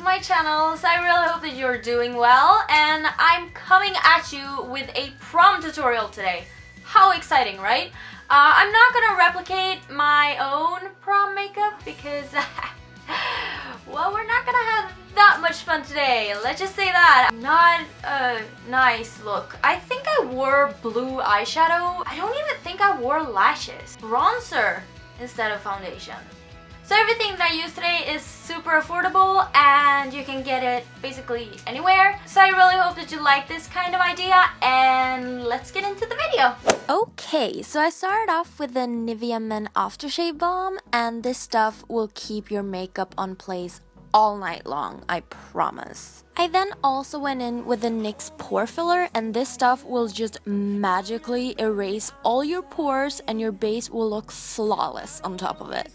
my channel. So I really hope that you're doing well, and I'm coming at you with a prom tutorial today. How exciting, right? I'm not gonna replicate my own prom makeup because well, we're not gonna have that much fun today. Let's just say that. Not a nice look. I think I wore blue eyeshadow. I don't even think I wore lashes. Bronzer instead of foundation. So everything that I use today is super affordable and you can get it basically anywhere. So I really hope that you like this kind of idea, and let's get into the video. Okay, so I started off with the Nivea Men Aftershave Balm, and this stuff will keep your makeup on place all night long, I promise. I then also went in with the NYX Pore Filler, and this stuff will just magically erase all your pores and your base will look flawless on top of it.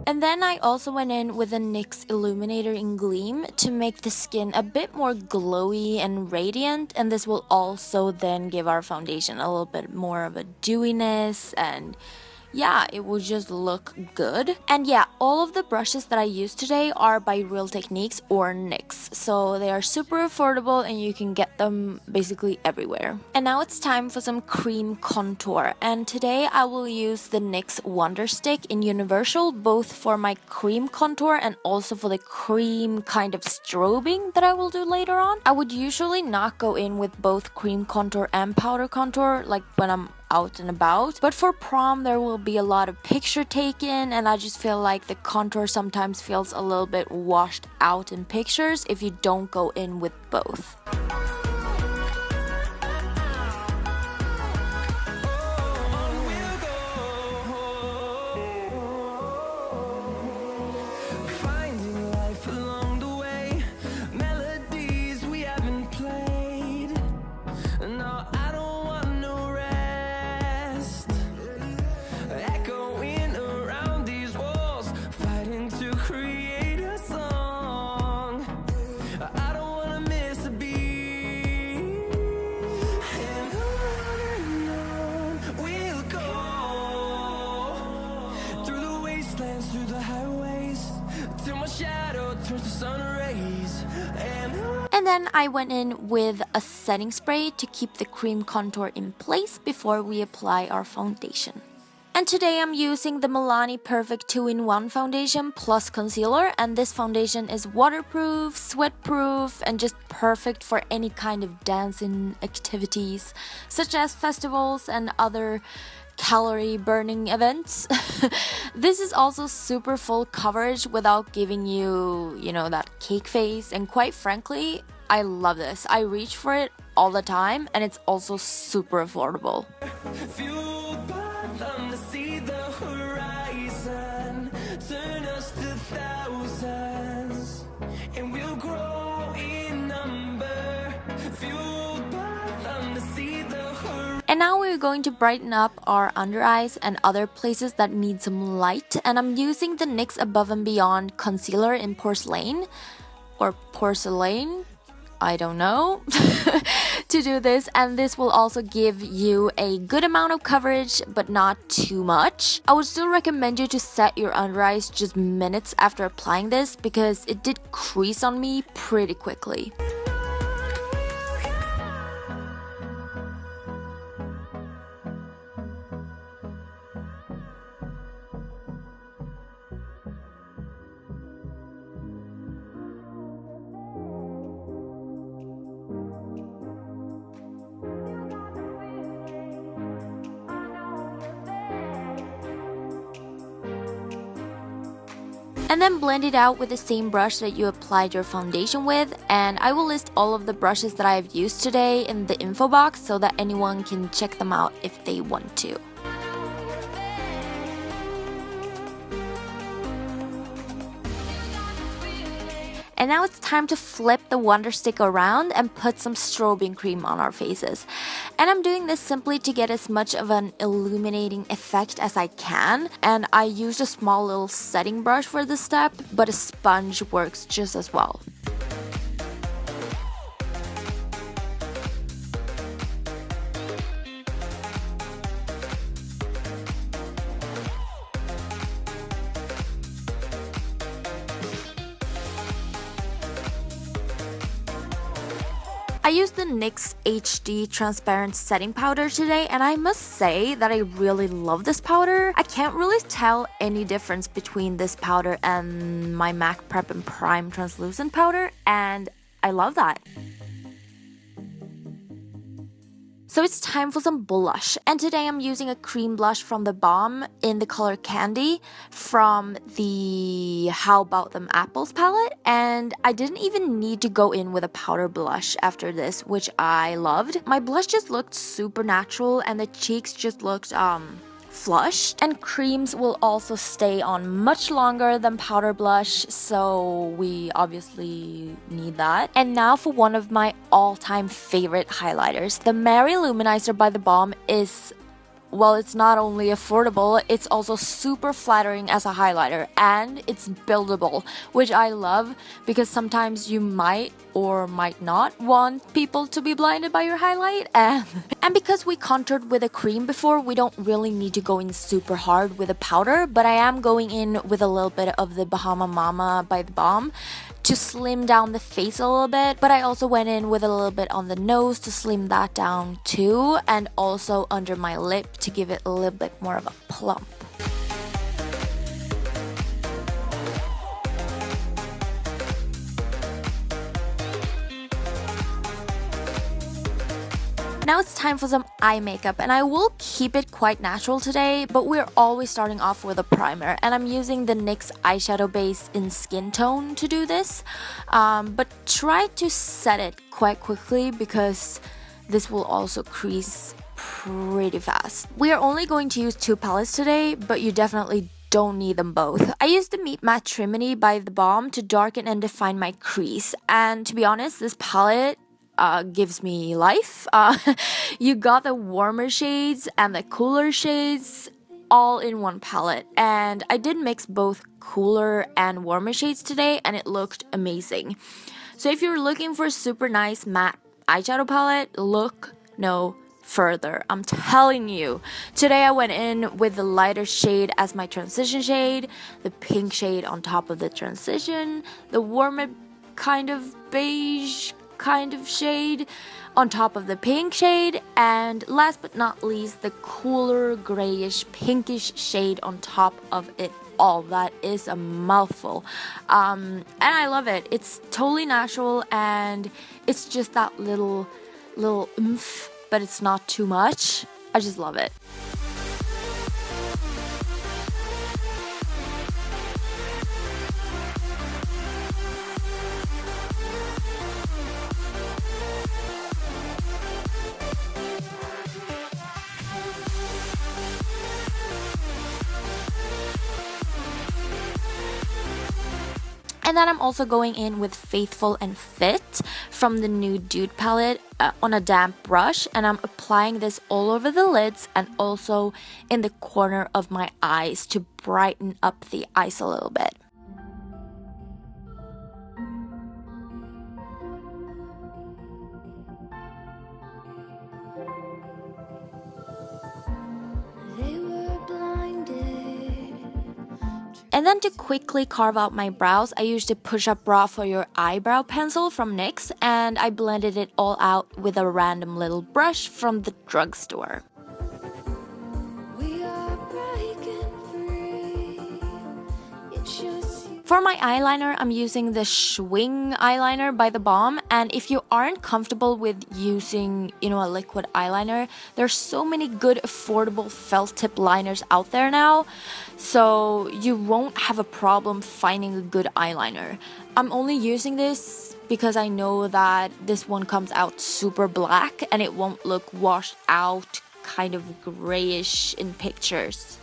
And then I also went in with the NYX Illuminator in Gleam to make the skin a bit more glowy and radiant, and this will also then give our foundation a little bit more of a dewiness, and yeah, it will just look good. And yeah, all of the brushes that I used today are by Real Techniques or NYX, so they are super affordable and you can get them basically everywhere. And now it's time for some cream contour, and today I will use the NYX Wonder Stick in Universal, both for my cream contour and also for the cream kind of strobing that I will do later on. I would usually not go in with both cream contour and powder contour like when I'm out and about, but for prom there will be a lot of picture taken, and I just feel like the contour sometimes feels a little bit washed out in pictures if you don't go in with both. And then I went in with a setting spray to keep the cream contour in place before we apply our foundation. And today I'm using the Milani Perfect 2-in-1 foundation plus concealer, and this foundation is waterproof, sweatproof, and just perfect for any kind of dancing activities such as festivals and other calorie burning events. This is also super full coverage without giving you, that cake face, and quite frankly, I love this. I reach for it all the time, and it's also super affordable. And now we're going to brighten up our under eyes and other places that need some light. And I'm using the NYX Above and Beyond Concealer in Porcelain, or Porcelain, I don't know, to do this. And this will also give you a good amount of coverage, but not too much. I would still recommend you to set your under eyes just minutes after applying this, because it did crease on me pretty quickly. And then blend it out with the same brush that you applied your foundation with, and I will list all of the brushes that I have used today in the info box so that anyone can check them out if they want to. And now it's time to flip the Wonder Stick around and put some strobing cream on our faces. And I'm doing this simply to get as much of an illuminating effect as I can. And I used a small little setting brush for this step, but a sponge works just as well. I used the NYX HD transparent setting powder today, and I must say that I really love this powder. I can't really tell any difference between this powder and my MAC Prep and Prime translucent powder, and I love that. So it's time for some blush, and today I'm using a cream blush from The Balm in the color Candy from the How About Them Apples palette, and I didn't even need to go in with a powder blush after this, which I loved. My blush just looked super natural and the cheeks just looked flushed, and creams will also stay on much longer than powder blush, so we obviously need that. And now for one of my all-time favorite highlighters. The Mary Luminizer by The Balm is, well, it's not only affordable, it's also super flattering as a highlighter, and it's buildable, which I love because sometimes you might or might not want people to be blinded by your highlight. And because we contoured with a cream before, we don't really need to go in super hard with a powder, but I am going in with a little bit of the Bahama Mama by The Balm to slim down the face a little bit, but I also went in with a little bit on the nose to slim that down too, and also under my lip to give it a little bit more of a plump. Now it's time for some eye makeup, and I will keep it quite natural today, but we're always starting off with a primer, and I'm using the NYX eyeshadow base in Skin Tone to do this, but try to set it quite quickly because this will also crease pretty fast. We are only going to use 2 palettes today, but you definitely don't need them both. I used the Meet Matte Trimini by The Balm to darken and define my crease, and to be honest, this palette gives me life. You got the warmer shades and the cooler shades all in one palette, and I did mix both cooler and warmer shades today, and it looked amazing. So if you're looking for a super nice matte eyeshadow palette, look no further. I'm telling you. Today I went in with the lighter shade as my transition shade, the pink shade on top of the transition, the warmer kind of beige kind of shade on top of the pink shade, and last but not least, the cooler grayish pinkish shade on top of it all. That is a mouthful, and I love it. It's totally natural, and it's just that little oomph, but it's not too much. I just love it. And then I'm also going in with Faithful and Fit from the Nude Dude palette on a damp brush, and I'm applying this all over the lids and also in the corner of my eyes to brighten up the eyes a little bit. And then to quickly carve out my brows, I used a push-up brow for your eyebrow pencil from NYX, and I blended it all out with a random little brush from the drugstore. For my eyeliner, I'm using the Swing eyeliner by The Balm, and if you aren't comfortable with using, a liquid eyeliner, there's so many good affordable felt tip liners out there now, so you won't have a problem finding a good eyeliner. I'm only using this because I know that this one comes out super black and it won't look washed out, kind of grayish in pictures.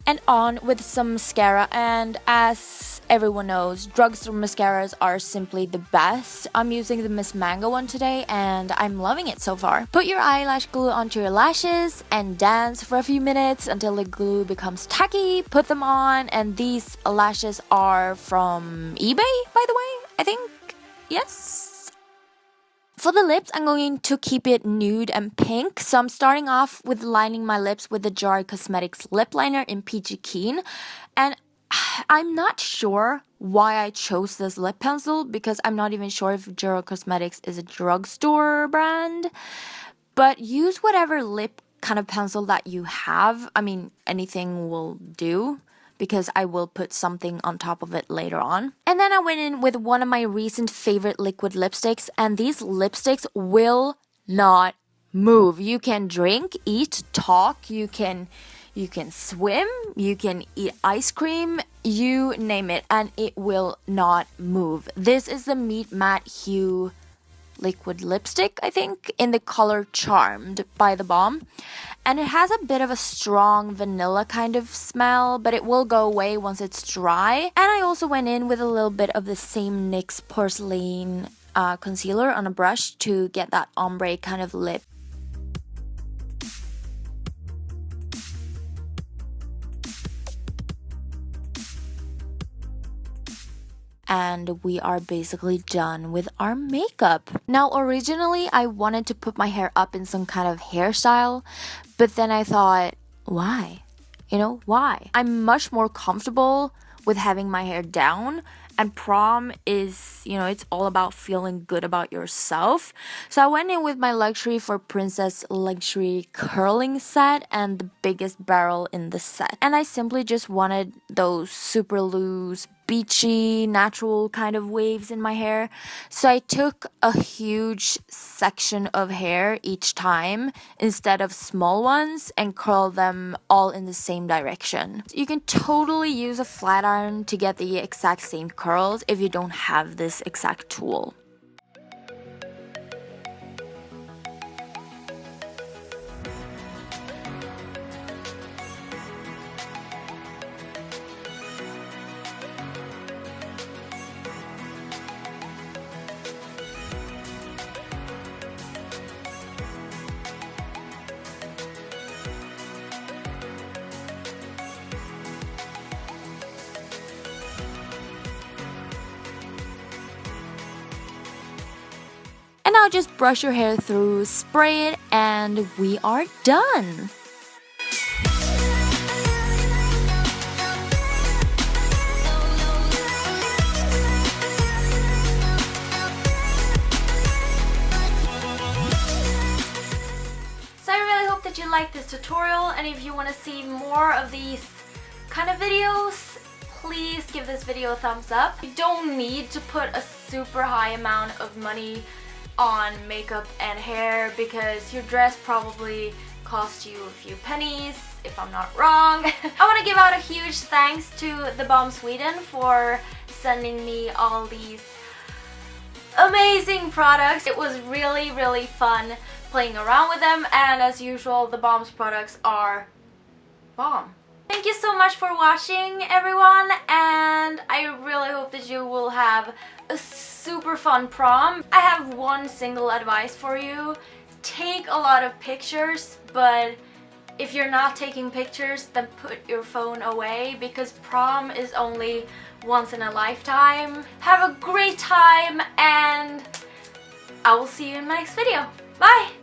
And on with some mascara, and as everyone knows, drugstore mascaras are simply the best. I'm using the Miss Mango one today, and I'm loving it so far. Put your eyelash glue onto your lashes and dance for a few minutes until the glue becomes tacky. Put them on, and these lashes are from eBay, by the way, I think. Yes. For the lips, I'm going to keep it nude and pink. So I'm starting off with lining my lips with the Gerard Cosmetics lip liner in Peachy Keen. And I'm not sure why I chose this lip pencil because I'm not even sure if Gerard Cosmetics is a drugstore brand. But use whatever lip kind of pencil that you have. I mean, anything will do because I will put something on top of it later on. And then I went in with one of my recent favorite liquid lipsticks, and these lipsticks will not move. You can drink, eat, talk, you can swim, you can eat ice cream, you name it, and it will not move. This is the Meet Matte Hue liquid lipstick, I think, in the color Charmed by The Balm. And it has a bit of a strong vanilla kind of smell, but it will go away once it's dry. And I also went in with a little bit of the same NYX Porcelain concealer on a brush to get that ombre kind of lip. And we are basically done with our makeup. Now, originally, I wanted to put my hair up in some kind of hairstyle, but then I thought, why? You know, why? I'm much more comfortable with having my hair down, and prom is, you know, it's all about feeling good about yourself. So I went in with my Luxury for Princess luxury curling set and the biggest barrel in the set. And I simply just wanted those super loose, beachy, natural kind of waves in my hair. So I took a huge section of hair each time instead of small ones and curled them all in the same direction. You can totally use a flat iron to get the exact same curls if you don't have this exact tool. And now just brush your hair through, spray it, and we are done. So I really hope that you liked this tutorial, and if you want to see more of these kind of videos, please give this video a thumbs up. You don't need to put a super high amount of money on makeup and hair because your dress probably cost you a few pennies, if I'm not wrong. I want to give out a huge thanks to The Balm Sweden for sending me all these amazing products. It was really, really fun playing around with them, and as usual, The Balm's products are bomb. Thank you so much for watching, everyone, and I really hope that you will have a super fun prom. I have one single advice for you. Take a lot of pictures, but if you're not taking pictures, then put your phone away because prom is only once in a lifetime. Have a great time, and I will see you in my next video. Bye!